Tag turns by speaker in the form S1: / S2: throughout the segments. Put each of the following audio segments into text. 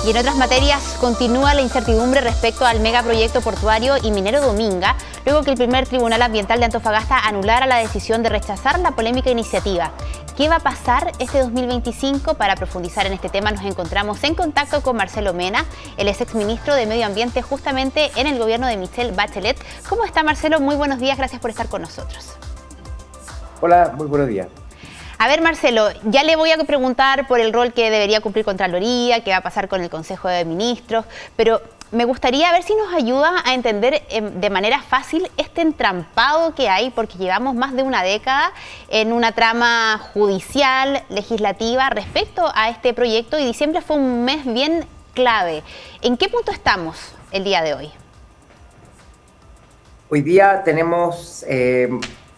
S1: Y en otras materias continúa la incertidumbre respecto al megaproyecto portuario y minero Dominga, luego que el primer Tribunal Ambiental de Antofagasta anulara la decisión de rechazar la polémica iniciativa. ¿Qué va a pasar este 2025? Para profundizar en este tema nos encontramos en contacto con Marcelo Mena, él es exministro de Medio Ambiente justamente en el gobierno de Michelle Bachelet. ¿Cómo está, Marcelo? Muy buenos días, gracias por estar con nosotros.
S2: Hola, muy buenos días.
S1: A ver, Marcelo, ya le voy a preguntar por el rol que debería cumplir Contraloría, qué va a pasar con el Consejo de Ministros, pero me gustaría ver si nos ayuda a entender de manera fácil este entrampado que hay, porque llevamos más de una década en una trama judicial, legislativa, respecto a este proyecto, y diciembre fue un mes bien clave. ¿En qué punto estamos el día de hoy?
S2: Hoy día tenemos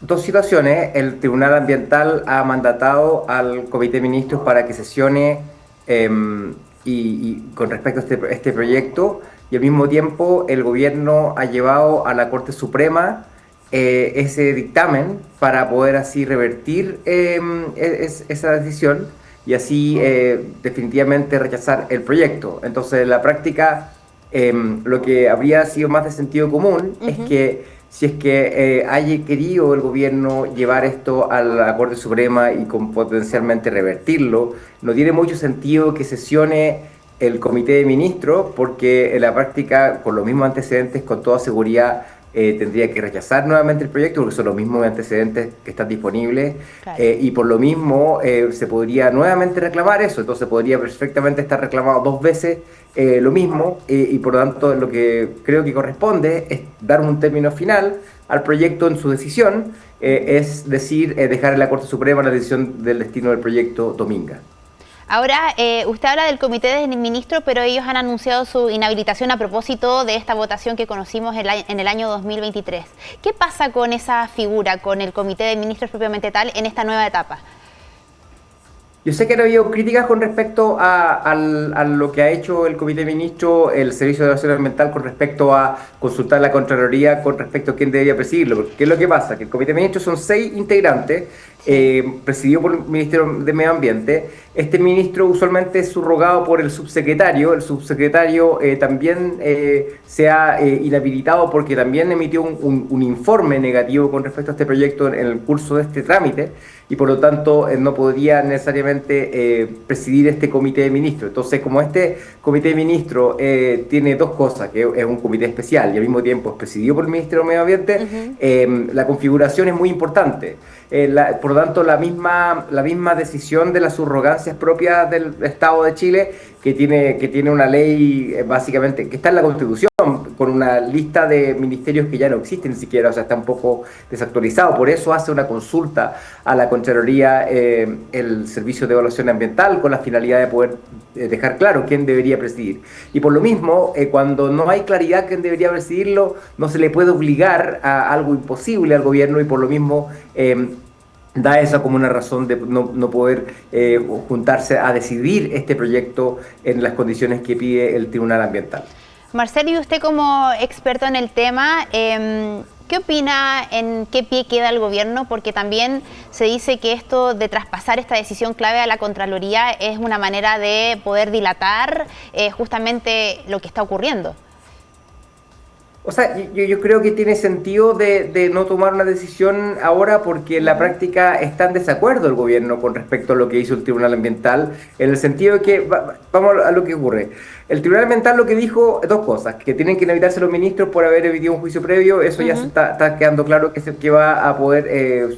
S2: dos situaciones. El Tribunal Ambiental ha mandatado al Comité de Ministros para que sesione y con respecto a este proyecto, y al mismo tiempo el gobierno ha llevado a la Corte Suprema ese dictamen para poder así revertir esa decisión y así definitivamente rechazar el proyecto. Entonces, en la práctica, lo que habría sido más de sentido común es que si es que haya querido el gobierno llevar esto a la Corte Suprema y potencialmente revertirlo, no tiene mucho sentido que sesione el Comité de Ministros, porque en la práctica, con los mismos antecedentes, con toda seguridad tendría que rechazar nuevamente el proyecto, porque son los mismos antecedentes que están disponibles, claro. Y por lo mismo se podría nuevamente reclamar eso. Entonces podría perfectamente estar reclamado dos veces lo mismo, y por lo tanto lo que creo que corresponde es dar un término final al proyecto en su decisión, es decir, dejar en la Corte Suprema la decisión del destino del proyecto Dominga.
S1: Ahora, usted habla del Comité de Ministros, pero ellos han anunciado su inhabilitación a propósito de esta votación que conocimos en el año 2023. ¿Qué pasa con esa figura, con el Comité de Ministros propiamente tal, en esta nueva etapa?
S2: Yo sé que han habido críticas con respecto a lo que ha hecho el Comité de Ministros, el Servicio de Evaluación Ambiental, con respecto a consultar la Contraloría con respecto a quién debería presidirlo. Porque ¿qué es lo que pasa? Que el Comité de Ministros son 6 integrantes, presidido por el Ministerio de Medio Ambiente. Este ministro usualmente es subrogado por el subsecretario. El subsecretario también se ha inhabilitado porque también emitió un informe negativo con respecto a este proyecto en el curso de este trámite, y por lo tanto no podría necesariamente presidir este Comité de Ministros. Entonces, como este Comité de Ministros tiene dos cosas, que es un comité especial y al mismo tiempo es presidido por el Ministerio de Medio Ambiente, la configuración es muy importante. Por lo tanto, la misma decisión de las subrogancias propias del Estado de Chile, que tiene una ley básicamente que está en la Constitución, con una lista de ministerios que ya no existen ni siquiera, o sea, está un poco desactualizado. Por eso hace una consulta a la Contraloría, el Servicio de Evaluación Ambiental, con la finalidad de poder dejar claro quién debería presidir. Y por lo mismo, cuando no hay claridad quién debería presidirlo, no se le puede obligar a algo imposible al gobierno, y por lo mismo da esa como una razón de no poder juntarse a decidir este proyecto en las condiciones que pide el Tribunal Ambiental.
S1: Marcelo, y usted como experto en el tema, ¿qué opina en qué pie queda el gobierno? Porque también se dice que esto de traspasar esta decisión clave a la Contraloría es una manera de poder dilatar justamente lo que está ocurriendo.
S2: O sea, yo creo que tiene sentido de no tomar una decisión ahora, porque en la práctica está en desacuerdo el gobierno con respecto a lo que hizo el Tribunal Ambiental, en el sentido de que, vamos a lo que ocurre. El Tribunal Ambiental lo que dijo, dos cosas: que tienen que inhabilitarse los ministros por haber emitido un juicio previo, eso ya se está quedando claro que va a poder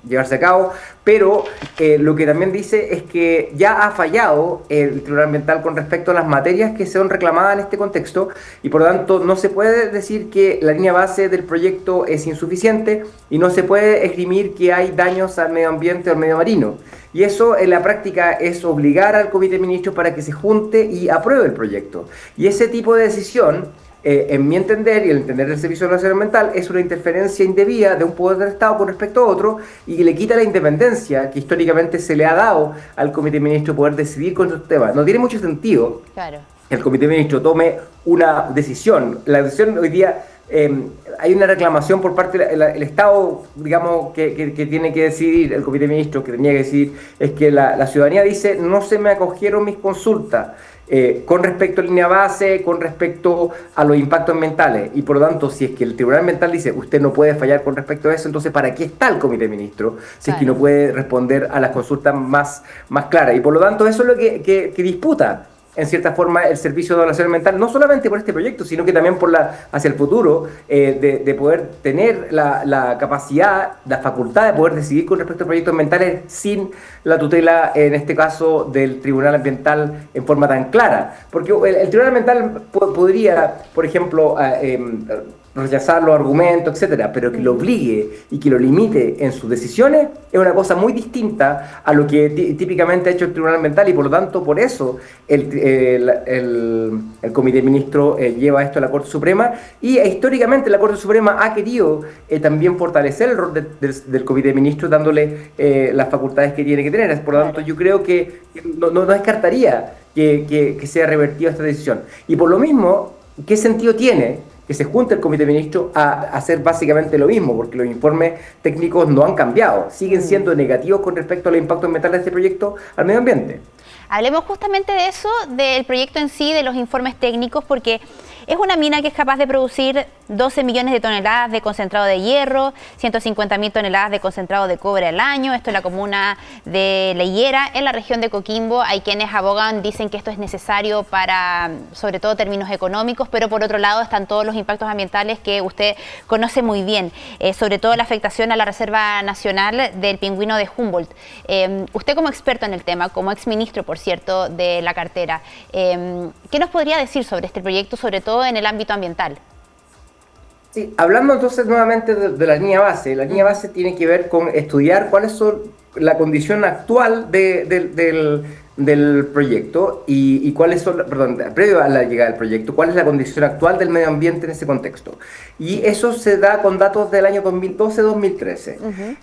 S2: llevarse a cabo, pero lo que también dice es que ya ha fallado el Tribunal Ambiental con respecto a las materias que son reclamadas en este contexto, y por lo tanto no se puede decir que la línea base del proyecto es insuficiente, y no se puede esgrimir que hay daños al medio ambiente o al medio marino. Y eso en la práctica es obligar al Comité de Ministros para que se junte y apruebe el proyecto. Y ese tipo de decisión, en mi entender y el entender del Servicio de Evaluación Ambiental, es una interferencia indebida de un poder del Estado con respecto a otro, y que le quita la independencia que históricamente se le ha dado al Comité de Ministros poder decidir con estos temas. No tiene mucho sentido que el Comité de Ministros tome una decisión. La decisión hoy día hay una reclamación por parte del Estado, digamos, que tiene que decidir, el Comité de Ministros que tenía que decidir, es que la ciudadanía dice: no se me acogieron mis consultas. con respecto a línea base, con respecto a los impactos ambientales. Y por lo tanto, si es que el Tribunal Ambiental dice usted no puede fallar con respecto a eso, entonces ¿para qué está el Comité de Ministros? Si es que no puede responder a las consultas más claras. Y por lo tanto, eso es lo que disputa en cierta forma el Servicio de Evaluación Ambiental, no solamente por este proyecto, sino que también hacia el futuro, de poder tener la capacidad, la facultad de poder decidir con respecto a proyectos ambientales sin la tutela, en este caso, del Tribunal Ambiental en forma tan clara. Porque el Tribunal Ambiental podría, por ejemplo, rechazar los argumentos, etcétera, pero que lo obligue y que lo limite en sus decisiones es una cosa muy distinta a lo que típicamente ha hecho el Tribunal Ambiental, y por lo tanto, por eso el Comité de Ministros lleva esto a la Corte Suprema, y históricamente la Corte Suprema ha querido también fortalecer el rol del Comité de Ministros, dándole las facultades que tiene que tener. Por lo tanto, yo creo que no descartaría que sea revertida esta decisión. Y por lo mismo, ¿qué sentido tiene que se junte el Comité de Ministros a hacer básicamente lo mismo? Porque los informes técnicos no han cambiado, siguen siendo negativos con respecto al impacto ambiental de este proyecto al medio ambiente.
S1: Hablemos justamente de eso, del proyecto en sí, de los informes técnicos, porque es una mina que es capaz de producir 12 millones de toneladas de concentrado de hierro, 150.000 toneladas de concentrado de cobre al año. Esto en la comuna de Leyera, en la región de Coquimbo. Hay quienes abogan, dicen que esto es necesario para, sobre todo, términos económicos, pero por otro lado están todos los impactos ambientales que usted conoce muy bien, sobre todo la afectación a la Reserva Nacional del Pingüino de Humboldt. Usted, como experto en el tema, como exministro, por cierto, de la cartera, ¿qué nos podría decir sobre este proyecto, sobre todo en el ámbito ambiental?
S2: Sí, hablando entonces nuevamente de la línea base tiene que ver con estudiar cuáles son la condición actual del proyecto y cuáles son, perdón, previo a la llegada del proyecto, cuál es la condición actual del medio ambiente en ese contexto. Y eso se da con datos del año 2012-2013.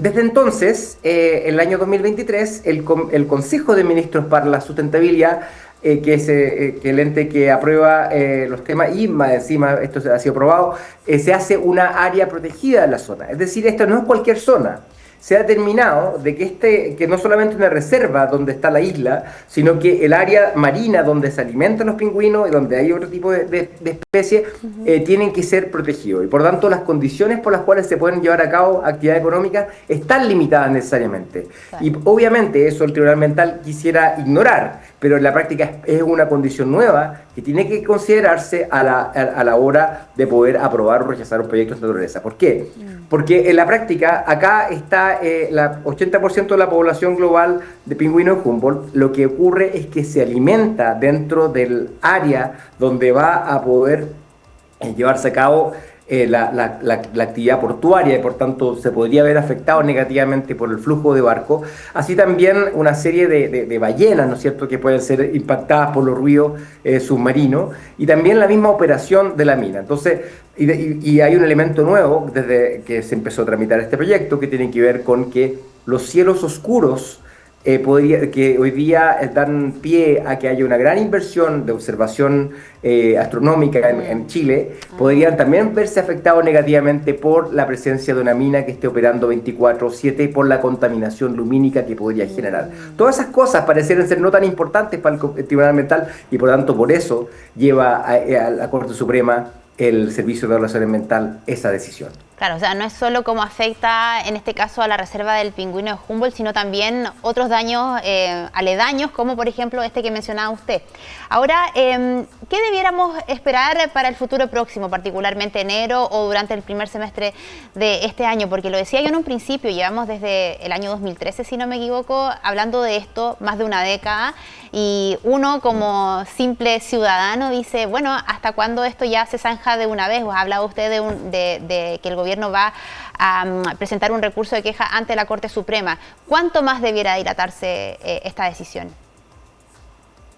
S2: Desde entonces, el año 2023, el Consejo de Ministros para la Sustentabilidad, que es el ente que aprueba los temas, y más encima esto ha sido aprobado, se hace una área protegida en la zona. Es decir, esto no es cualquier zona. Se ha determinado de que no solamente una reserva donde está la isla, sino que el área marina donde se alimentan los pingüinos y donde hay otro tipo de especies, tienen que ser protegidos. Y por lo tanto, las condiciones por las cuales se pueden llevar a cabo actividades económicas están limitadas necesariamente. Claro. Y obviamente eso el Tribunal Ambiental quisiera ignorar, pero en la práctica es una condición nueva que tiene que considerarse a la hora de poder aprobar o rechazar un proyecto de naturaleza. ¿Por qué? Porque en la práctica acá está el 80% de la población global de pingüinos de Humboldt. Lo que ocurre es que se alimenta dentro del área donde va a poder llevarse a cabo la actividad portuaria, y por tanto se podría ver afectado negativamente por el flujo de barcos. Así también una serie de ballenas, ¿no es cierto?, que pueden ser impactadas por los ruidos submarinos, y también la misma operación de la mina. Entonces, y hay un elemento nuevo desde que se empezó a tramitar este proyecto, que tiene que ver con que los cielos oscuros que hoy día dan pie a que haya una gran inversión de observación astronómica en Chile, podrían también verse afectados negativamente por la presencia de una mina que esté operando 24/7 y por la contaminación lumínica que podría generar. Todas esas cosas parecieran ser no tan importantes para el Tribunal Ambiental, y por lo tanto por eso lleva a la Corte Suprema el Servicio de Evaluación Ambiental esa decisión.
S1: Claro, o sea, no es solo cómo afecta en este caso a la reserva del pingüino de Humboldt, sino también otros daños aledaños, como por ejemplo este que mencionaba usted. Ahora, ¿qué debiéramos esperar para el futuro próximo, particularmente enero o durante el primer semestre de este año? Porque lo decía yo en un principio, llevamos desde el año 2013, si no me equivoco, hablando de esto más de una década, y uno como simple ciudadano dice, bueno, ¿hasta cuándo esto ya se zanja de una vez? Ha hablado usted de que el gobierno va a presentar un recurso de queja ante la Corte Suprema. ¿Cuánto más debiera dilatarse esta decisión?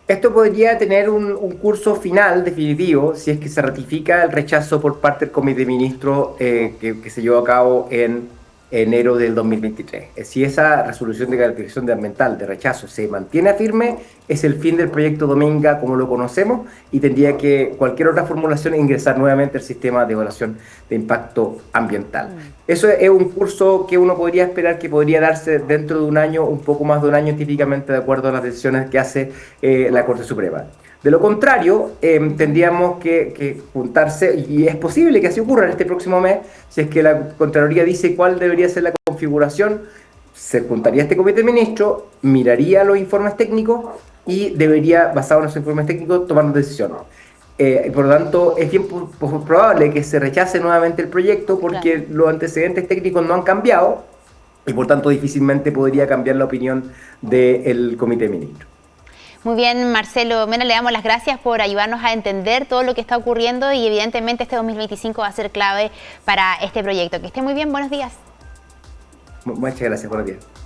S2: Esto podría tener un curso final definitivo si es que se ratifica el rechazo por parte del Comité de Ministros que se llevó a cabo en enero del 2023. Si esa resolución de calificación de ambiental de rechazo se mantiene firme, es el fin del proyecto Dominga como lo conocemos y tendría que cualquier otra formulación ingresar nuevamente al sistema de evaluación de impacto ambiental. Eso es un curso que uno podría esperar que podría darse dentro de un año, un poco más de un año, típicamente de acuerdo a las decisiones que hace la Corte Suprema. De lo contrario, tendríamos que juntarse, y es posible que así ocurra en este próximo mes, si es que la Contraloría dice cuál debería ser la configuración, se juntaría este comité de ministros, miraría los informes técnicos y debería, basado en esos informes técnicos, tomar una decisión. Por lo tanto, es bien probable que se rechace nuevamente el proyecto porque claro, los antecedentes técnicos no han cambiado y por tanto difícilmente podría cambiar la opinión del comité de ministros.
S1: Muy bien, Marcelo Mena, le damos las gracias por ayudarnos a entender todo lo que está ocurriendo y evidentemente este 2025 va a ser clave para este proyecto. Que esté muy bien, buenos días.
S2: Muchas gracias, buenos días.